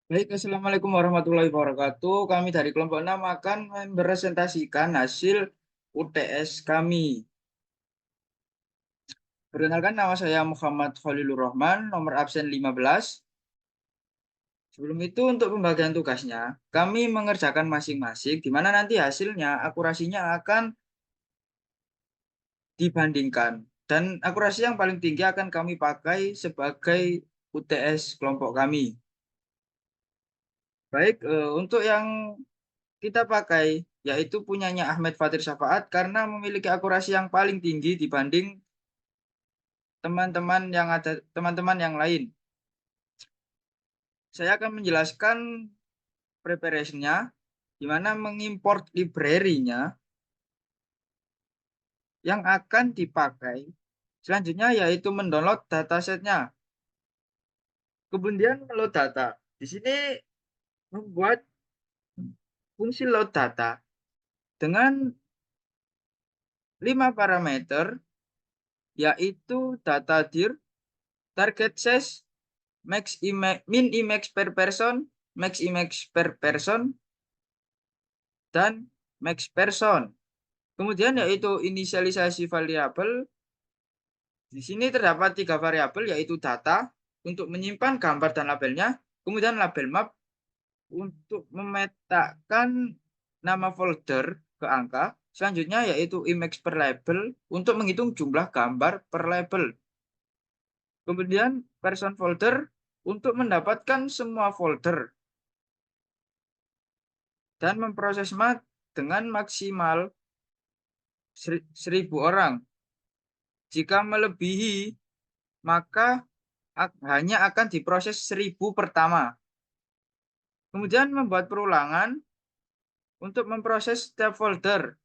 Baik, Assalamualaikum warahmatullahi wabarakatuh. Kami dari kelompok 6 akan mempresentasikan hasil UTS kami. Perkenalkan, nama saya Muhammad Khalilur Rahman, nomor absen 15. Sebelum itu, untuk pembagian tugasnya, kami mengerjakan masing-masing, di mana nanti hasilnya, akurasinya akan dibandingkan. Dan akurasi yang paling tinggi akan kami pakai sebagai UTS kelompok kami. Baik, untuk yang kita pakai yaitu punyanya Ahmed Fatir Syafaat karena memiliki akurasi yang paling tinggi dibanding teman-teman yang lain. Saya akan menjelaskan preparation-nya, di mana mengimport library-nya yang akan dipakai. Selanjutnya yaitu mendownload datasetnya. Kemudian load data. Di sini membuat fungsi load data dengan 5 parameter, yaitu data dir, target size, min image per person, max image per person, dan max person. Kemudian yaitu inisialisasi variabel. Di sini terdapat 3 variabel yaitu data untuk menyimpan gambar dan labelnya, kemudian label map untuk memetakan nama folder ke angka, selanjutnya yaitu image per label untuk menghitung jumlah gambar per label. Kemudian person folder untuk mendapatkan semua folder dan memproses mat dengan maksimal 1.000 orang. Jika melebihi, maka hanya akan diproses 1.000 pertama. Kemudian membuat perulangan untuk memproses setiap folder,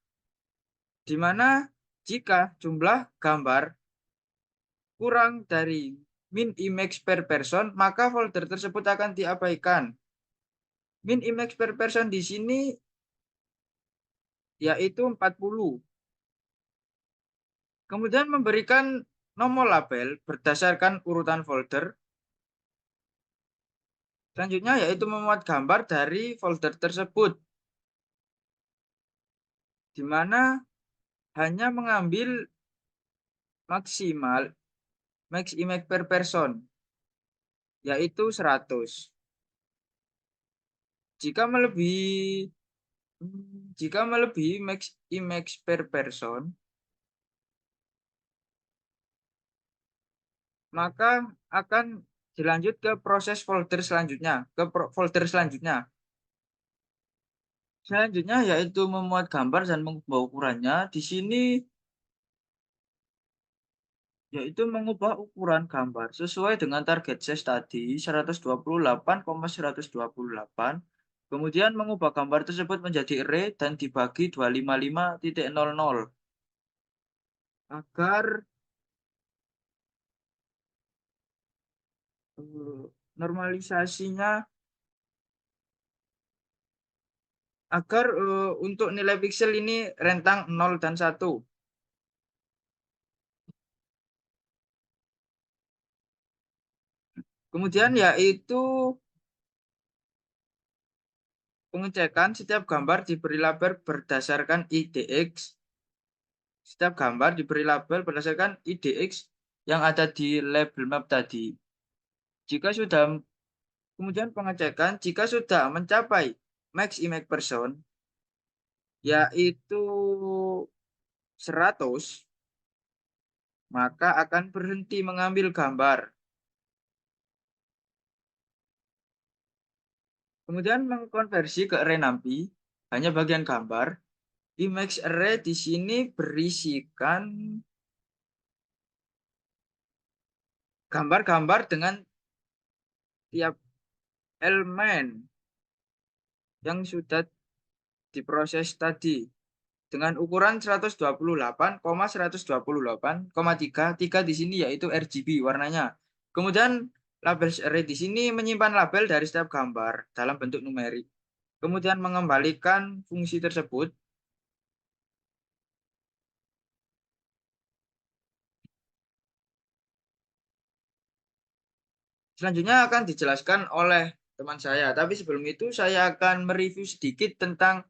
di mana jika jumlah gambar kurang dari min image per person, maka folder tersebut akan diabaikan. Min image per person di sini yaitu 40. Kemudian memberikan nomor label berdasarkan urutan folder. Selanjutnya yaitu memuat gambar dari folder tersebut, di mana hanya mengambil maksimal max image per person, yaitu 100. Jika melebihi max image per person, maka akan dilanjut ke proses folder selanjutnya, Selanjutnya yaitu memuat gambar dan mengubah ukurannya. Di sini yaitu mengubah ukuran gambar sesuai dengan target size tadi 128,128. Kemudian mengubah gambar tersebut menjadi array dan dibagi 255.00 agar normalisasinya agar untuk nilai pixel ini rentang 0 dan 1. Kemudian yaitu pengecekan setiap gambar diberi label berdasarkan IDX. Setiap gambar diberi label berdasarkan IDX yang ada di label map tadi. Kemudian pengecekan jika sudah mencapai max image person, yaitu 100, maka akan berhenti mengambil gambar. Kemudian mengkonversi ke array NumPy, hanya bagian gambar. Image array di sini berisikan gambar-gambar dengan tiap elemen yang sudah diproses tadi dengan ukuran 128,128,3. 3 di sini yaitu RGB warnanya. Kemudian label array di sini menyimpan label dari setiap gambar dalam bentuk numerik. Kemudian mengembalikan fungsi tersebut. Selanjutnya akan dijelaskan oleh teman saya. Tapi sebelum itu saya akan mereview sedikit tentang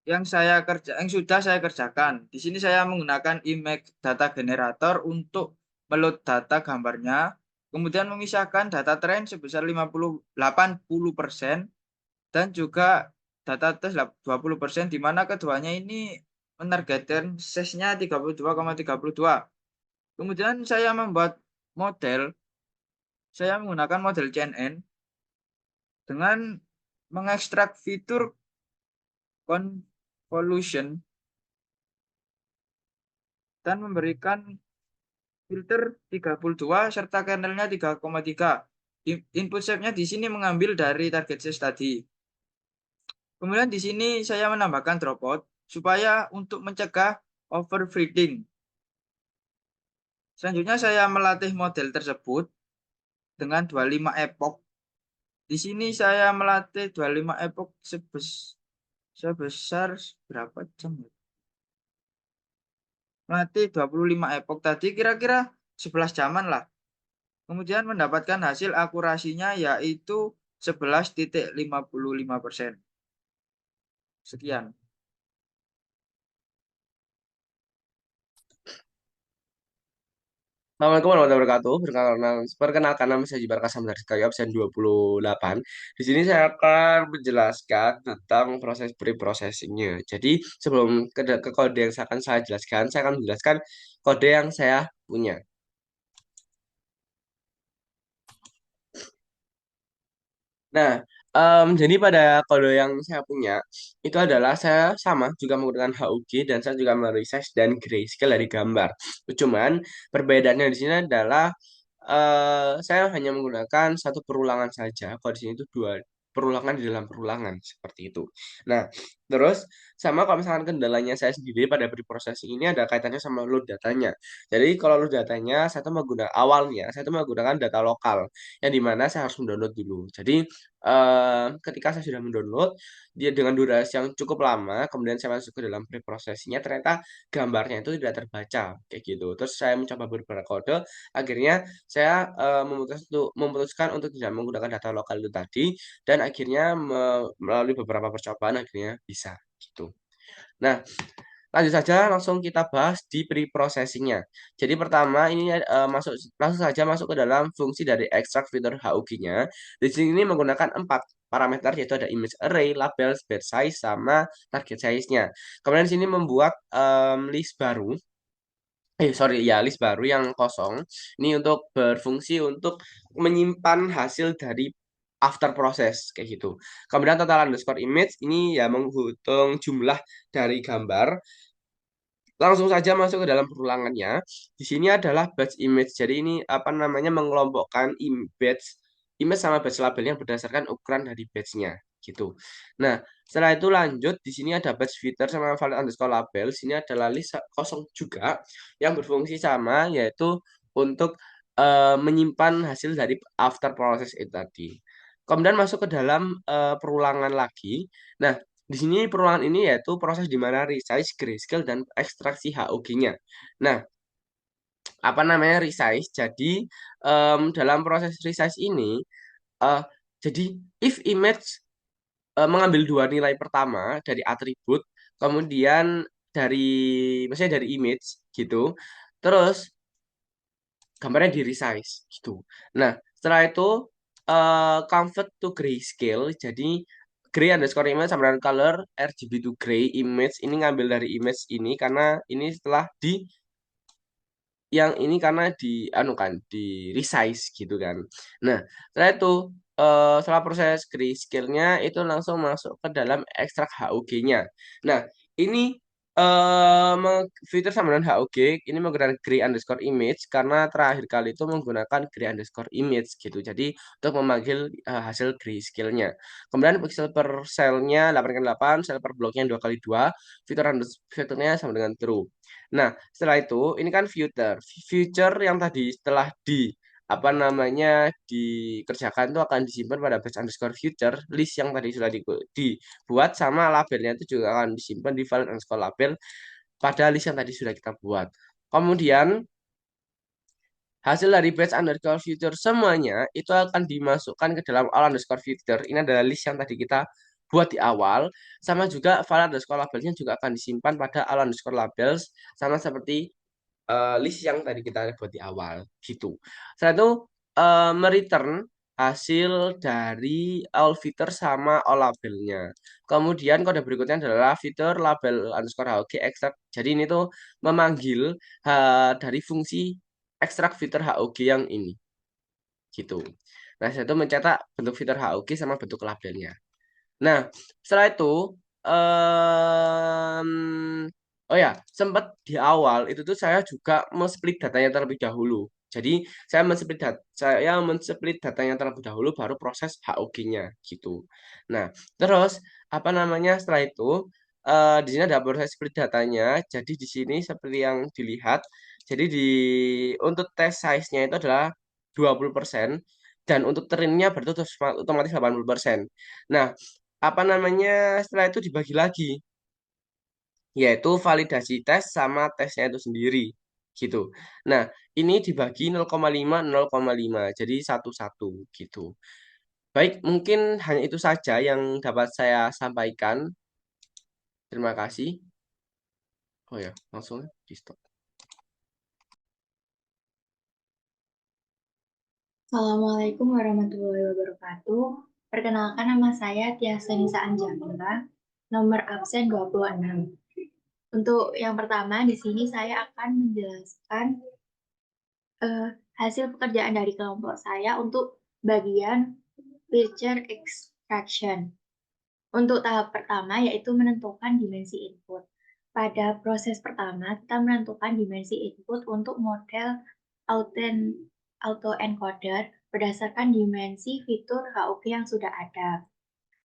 yang sudah saya kerjakan. Di sini saya menggunakan Image Data Generator untuk meload data gambarnya, kemudian memisahkan data train sebesar 80% dan juga data tes 20%, di mana keduanya ini menargetkan size-nya 32,32. Kemudian saya membuat model, saya menggunakan model CNN dengan mengekstrak fitur convolution dan memberikan filter 32 serta kernelnya 3,3. Input shape-nya di sini mengambil dari target size tadi. Kemudian di sini saya menambahkan dropout supaya untuk mencegah overfitting. Selanjutnya saya melatih model tersebut dengan 25 epoch. Di sini saya melatih 25 epoch sebesar berapa jam ya? Melatih 25 epoch tadi kira-kira 11 jaman lah. Kemudian mendapatkan hasil akurasinya yaitu 11,55%. Sekian. Assalamualaikum warahmatullahi wabarakatuh. Perkenalkan nama saya Jibar Kasam dari Kayu absen 28. Di sini saya akan menjelaskan tentang proses pre-processingnya. Jadi sebelum ke kode yang akan saya jelaskan, saya akan menjelaskan kode yang saya punya. Nah, jadi pada kode yang saya punya itu adalah saya sama juga menggunakan HUG dan saya juga meresize dan grayscale dari gambar. Cuman perbedaannya di sini adalah saya hanya menggunakan satu perulangan saja. Kalau di sini itu dua perulangan di dalam perulangan seperti itu. Nah, terus sama kalau misalkan kendalanya saya sendiri pada preprocessing ini ada kaitannya sama load datanya. Jadi kalau load datanya saya tuh menggunakan awalnya saya tuh menggunakan data lokal yang dimana saya harus mendownload dulu. Jadi ketika saya sudah mendownload dia dengan durasi yang cukup lama, kemudian saya masuk ke dalam preprocessingnya ternyata gambarnya itu tidak terbaca kayak gitu. Terus saya mencoba beberapa kode, akhirnya saya memutuskan untuk tidak menggunakan data lokal itu tadi dan akhirnya melalui beberapa percobaan akhirnya bisa gitu. Nah, lanjut saja langsung kita bahas di pre-processingnya. Jadi pertama ini langsung saja masuk ke dalam fungsi dari extract fitur HUG-nya. Di sini ini menggunakan 4 parameter yaitu ada image array, label, batch size, sama target size-nya. Kemudian di sini membuat list baru sorry ya, list baru yang kosong ini untuk berfungsi untuk menyimpan hasil dari after process kayak gitu. Kemudian total underscore image ini ya menghitung jumlah dari gambar. Langsung saja masuk ke dalam perulangannya. Di sini adalah batch image. Jadi ini apa namanya mengelompokkan image sama batch labelnya berdasarkan ukuran dari batchnya gitu. Nah, setelah itu lanjut di sini ada batch filter sama valid underscore label. Sini adalah list kosong juga yang berfungsi sama yaitu untuk menyimpan hasil dari after process itu tadi. Kemudian masuk ke dalam perulangan lagi. Nah, di sini perulangan ini yaitu proses di mana resize, grayscale, dan ekstraksi HOG-nya. Nah, apa namanya resize? Jadi dalam proses resize ini, eh, jadi if image mengambil dua nilai pertama dari atribut, kemudian dari maksudnya dari image gitu, terus gambarnya di resize gitu. Nah, setelah itu convert to grayscale. Jadi gray underscore image sama dengan color RGB to gray image ini ngambil dari image ini karena ini setelah di yang ini karena di anu kan di resize gitu kan. Nah, setelah itu setelah proses grayscale-nya itu langsung masuk ke dalam ekstrak HUG-nya. Nah, ini fitur sama dengan HUG ini menggunakan gray underscore image karena terakhir kali itu menggunakan gray underscore image gitu. Jadi untuk memanggil hasil grayscale-nya. Kemudian pixel per cell-nya 8x8, sel per bloknya 2x2, fiturnya sama dengan true. Nah, setelah itu ini kan future yang tadi setelah di apa namanya dikerjakan itu akan disimpan pada batch underscore future list yang tadi sudah dibuat sama labelnya itu juga akan disimpan di file underscore label pada list yang tadi sudah kita buat. Kemudian hasil dari batch underscore future semuanya itu akan dimasukkan ke dalam all underscore future. Ini adalah list yang tadi kita buat di awal. Sama juga file underscore labelsnya juga akan disimpan pada all underscore labels. Sama seperti list yang tadi kita buat di awal gitu. Setelah itu mereturn hasil dari all fitur sama all labelnya. Kemudian kode berikutnya adalah fitur label underscore HOG extract. Jadi ini tuh memanggil dari fungsi ekstrak fitur HOG yang ini gitu. Nah, saya tuh mencetak bentuk fitur HOG sama bentuk labelnya. Nah, setelah itu, em, oh ya, sempat di awal itu tuh saya juga men-split datanya terlebih dahulu. Jadi saya men-split datanya terlebih dahulu, baru proses HOG-nya gitu. Nah, terus apa namanya setelah itu di sini ada proses split datanya. Jadi di sini seperti yang dilihat, jadi untuk test size-nya itu adalah 20% dan untuk train-nya berarti otomatis 80%. Nah, apa namanya setelah itu dibagi lagi yaitu validasi tes sama tesnya itu sendiri gitu. Nah, ini dibagi 0,5 0,5 jadi 1-1 gitu. Baik, mungkin hanya itu saja yang dapat saya sampaikan. Terima kasih. Oh ya, langsung di stop. Assalamualaikum warahmatullahi wabarakatuh. Perkenalkan, nama saya Tiasa Nisa Anjamila, nomor absen 26. Untuk yang pertama, di sini saya akan menjelaskan hasil pekerjaan dari kelompok saya untuk bagian feature extraction. Untuk tahap pertama, yaitu menentukan dimensi input. Pada proses pertama, kita menentukan dimensi input untuk model autoencoder berdasarkan dimensi fitur HOG yang sudah ada.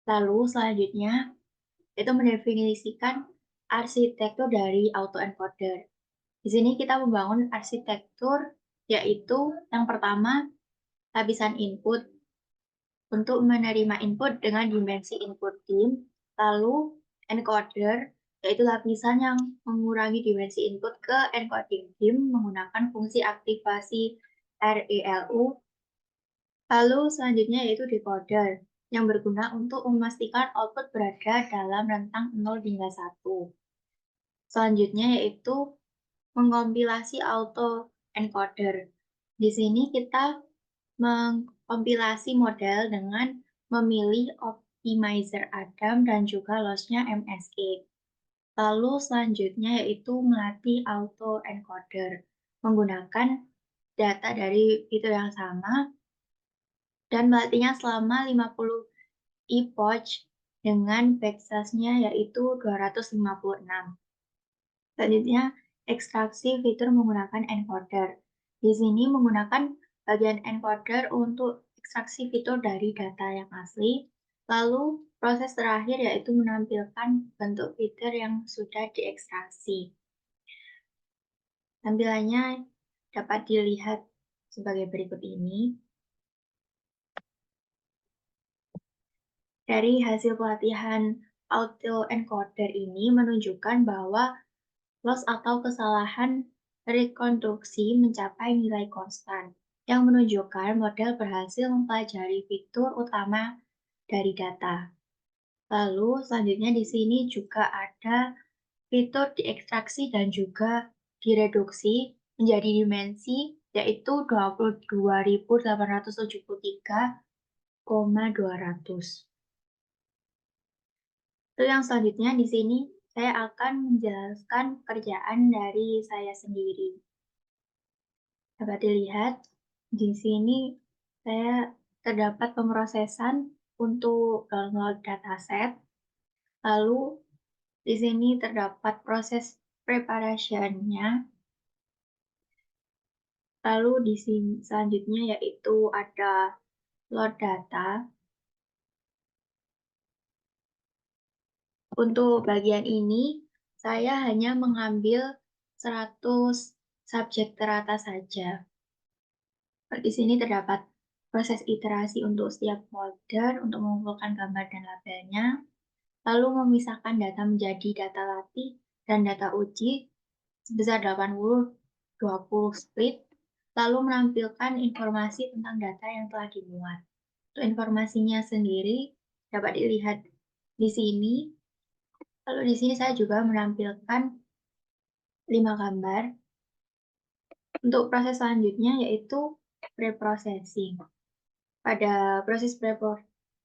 Lalu selanjutnya, itu mendefinisikan arsitektur dari autoencoder. Di sini kita membangun arsitektur, yaitu yang pertama, lapisan input untuk menerima input dengan dimensi input dim, lalu encoder, yaitu lapisan yang mengurangi dimensi input ke encoding dim menggunakan fungsi aktivasi ReLU. Lalu selanjutnya yaitu decoder, yang berguna untuk memastikan output berada dalam rentang 0 hingga 1. Selanjutnya yaitu mengompilasi autoencoder. Di sini kita mengkompilasi model dengan memilih optimizer Adam dan juga loss-nya MSE. Lalu selanjutnya yaitu melatih autoencoder menggunakan data dari fitur yang sama dan melatihnya selama 50 epoch dengan backslash-nya yaitu 256. Selanjutnya, ekstraksi fitur menggunakan encoder. Di sini menggunakan bagian encoder untuk ekstraksi fitur dari data yang asli. Lalu, proses terakhir yaitu menampilkan bentuk fitur yang sudah diekstraksi. Tampilannya dapat dilihat sebagai berikut ini. Dari hasil pelatihan autoencoder ini menunjukkan bahwa loss atau kesalahan rekonstruksi mencapai nilai konstan, yang menunjukkan model berhasil mempelajari fitur utama dari data. Lalu selanjutnya di sini juga ada fitur diekstraksi dan juga direduksi menjadi dimensi, yaitu 22.873,200. Lalu yang selanjutnya di sini saya akan menjelaskan kerjaan dari saya sendiri. Dapat dilihat di sini saya terdapat pemrosesan untuk download dataset. Lalu di sini terdapat proses preparation-nya. Lalu di sini selanjutnya yaitu ada load data. Untuk bagian ini saya hanya mengambil 100 subjek teratas saja. Di sini terdapat proses iterasi untuk setiap folder untuk mengumpulkan gambar dan labelnya, lalu memisahkan data menjadi data latih dan data uji sebesar 80-20 split, lalu menampilkan informasi tentang data yang telah dimuat. Untuk informasinya sendiri dapat dilihat di sini. Lalu di sini saya juga menampilkan 5 gambar. Untuk proses selanjutnya yaitu preprocessing. Pada proses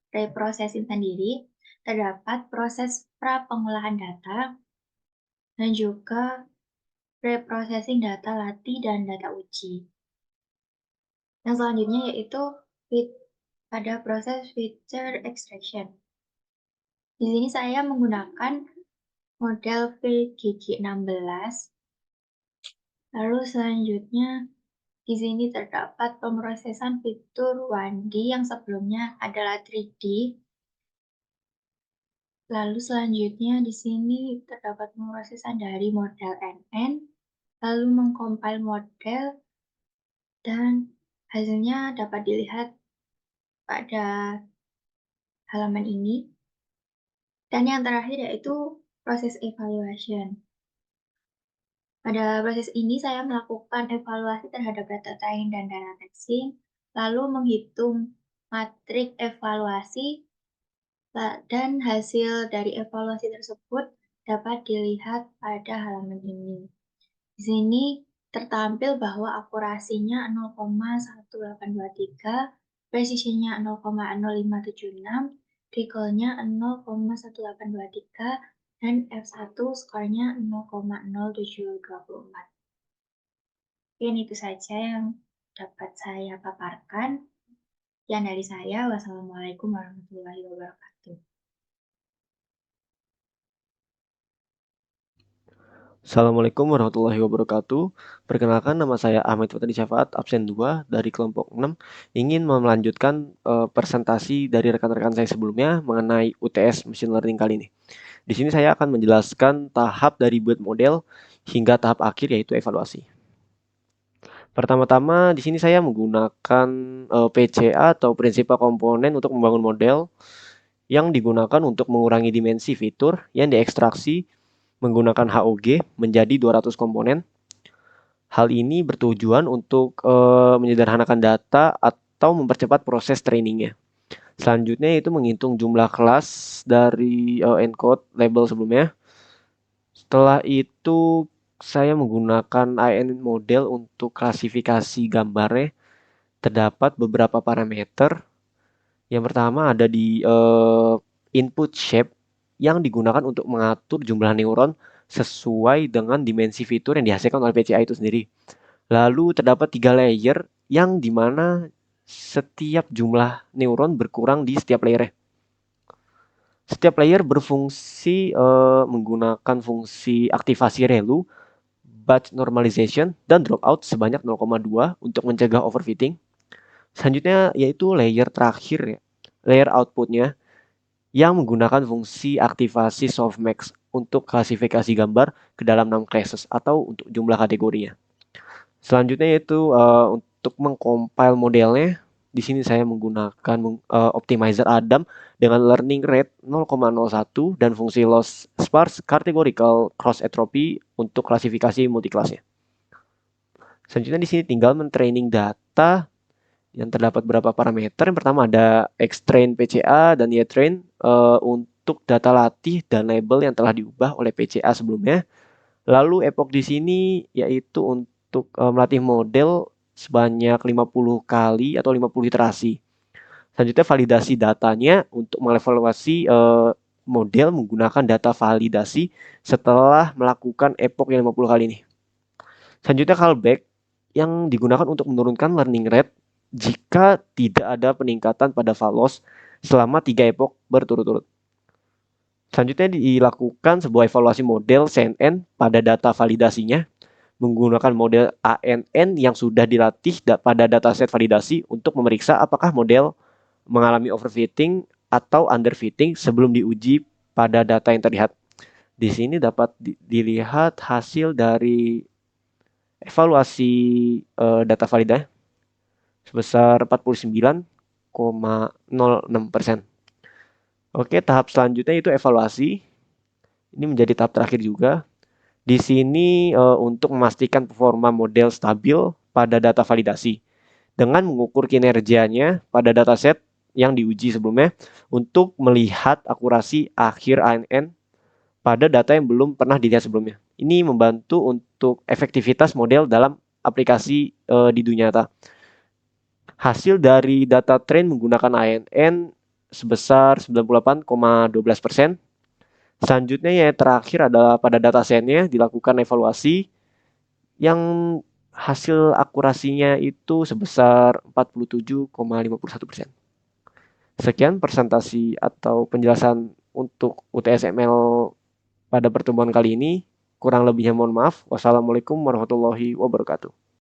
preprocessing sendiri terdapat proses pra-pengolahan data dan juga preprocessing data latih dan data uji. Yang selanjutnya yaitu pada proses feature extraction. Di sini saya menggunakan model VGG16. Lalu selanjutnya di sini terdapat pemrosesan fitur 1D yang sebelumnya adalah 3D. Lalu selanjutnya di sini terdapat pemrosesan dari model NN, lalu mengcompile model, dan hasilnya dapat dilihat pada halaman ini. Dan yang terakhir yaitu proses evaluation. Pada proses ini saya melakukan evaluasi terhadap data train dan data texting, lalu menghitung matrik evaluasi, dan hasil dari evaluasi tersebut dapat dilihat pada halaman ini. Di sini tertampil bahwa akurasinya 0,1823, presisinya 0,0576, recall-nya 0,1823, dan F1 skornya 0,0724. Mungkin itu saja yang dapat saya paparkan. Sekian dari saya. Wassalamualaikum warahmatullahi wabarakatuh. Assalamualaikum warahmatullahi wabarakatuh. Perkenalkan, nama saya Ahmed Fatadi Syafaat, absen 2 dari kelompok 6, ingin melanjutkan presentasi dari rekan-rekan saya sebelumnya mengenai UTS Machine Learning kali ini. Di sini saya akan menjelaskan tahap dari build model hingga tahap akhir yaitu evaluasi. Pertama-tama di sini saya menggunakan PCA atau Principal Component untuk membangun model yang digunakan untuk mengurangi dimensi fitur yang diekstraksi menggunakan HOG menjadi 200 komponen. Hal ini bertujuan untuk menyederhanakan data atau mempercepat proses trainingnya. Selanjutnya itu menghitung jumlah kelas dari encode label sebelumnya. Setelah itu saya menggunakan IN model untuk klasifikasi gambarnya. Terdapat beberapa parameter. Yang pertama ada di input shape yang digunakan untuk mengatur jumlah neuron sesuai dengan dimensi fitur yang dihasilkan oleh PCA itu sendiri. Lalu terdapat 3 layer yang dimana setiap jumlah neuron berkurang di setiap layernya. Setiap layer berfungsi menggunakan fungsi aktivasi ReLU, batch normalization, dan dropout sebanyak 0,2 untuk mencegah overfitting. Selanjutnya yaitu layer terakhir ya, layer outputnya yang menggunakan fungsi aktivasi softmax untuk klasifikasi gambar ke dalam 6 classes atau untuk jumlah kategorinya. Selanjutnya yaitu untuk mengcompile modelnya. Di sini saya menggunakan optimizer Adam dengan learning rate 0,01 dan fungsi loss sparse categorical cross entropy untuk klasifikasi multiclassnya. Selanjutnya di sini tinggal mentraining data yang terdapat beberapa parameter. Yang pertama ada Xtrain PCA dan YTrain untuk data latih dan label yang telah diubah oleh PCA sebelumnya. Lalu epoch di sini yaitu untuk melatih model sebanyak 50 kali atau 50 iterasi. Selanjutnya validasi datanya untuk mengevaluasi model menggunakan data validasi setelah melakukan epoch yang 50 kali ini. Selanjutnya callback yang digunakan untuk menurunkan learning rate jika tidak ada peningkatan pada falos selama 3 epoch berturut-turut. Selanjutnya dilakukan sebuah evaluasi model CNN pada data validasinya menggunakan model ANN yang sudah dilatih pada dataset validasi untuk memeriksa apakah model mengalami overfitting atau underfitting sebelum diuji pada data yang terlihat. Di sini dapat dilihat hasil dari evaluasi data validasi sebesar 49,06%. Oke, tahap selanjutnya itu evaluasi. Ini menjadi tahap terakhir juga. Di sini untuk memastikan performa model stabil pada data validasi dengan mengukur kinerjanya pada dataset yang diuji sebelumnya untuk melihat akurasi akhir ANN pada data yang belum pernah dilihat sebelumnya. Ini membantu untuk efektivitas model dalam aplikasi di dunia nyata. Hasil dari data train menggunakan ANN sebesar 98,12%. Selanjutnya yang terakhir adalah pada datasetnya dilakukan evaluasi yang hasil akurasinya itu sebesar 47,51%. Sekian presentasi atau penjelasan untuk UTS-ML pada pertemuan kali ini. Kurang lebihnya mohon maaf. Wassalamualaikum warahmatullahi wabarakatuh.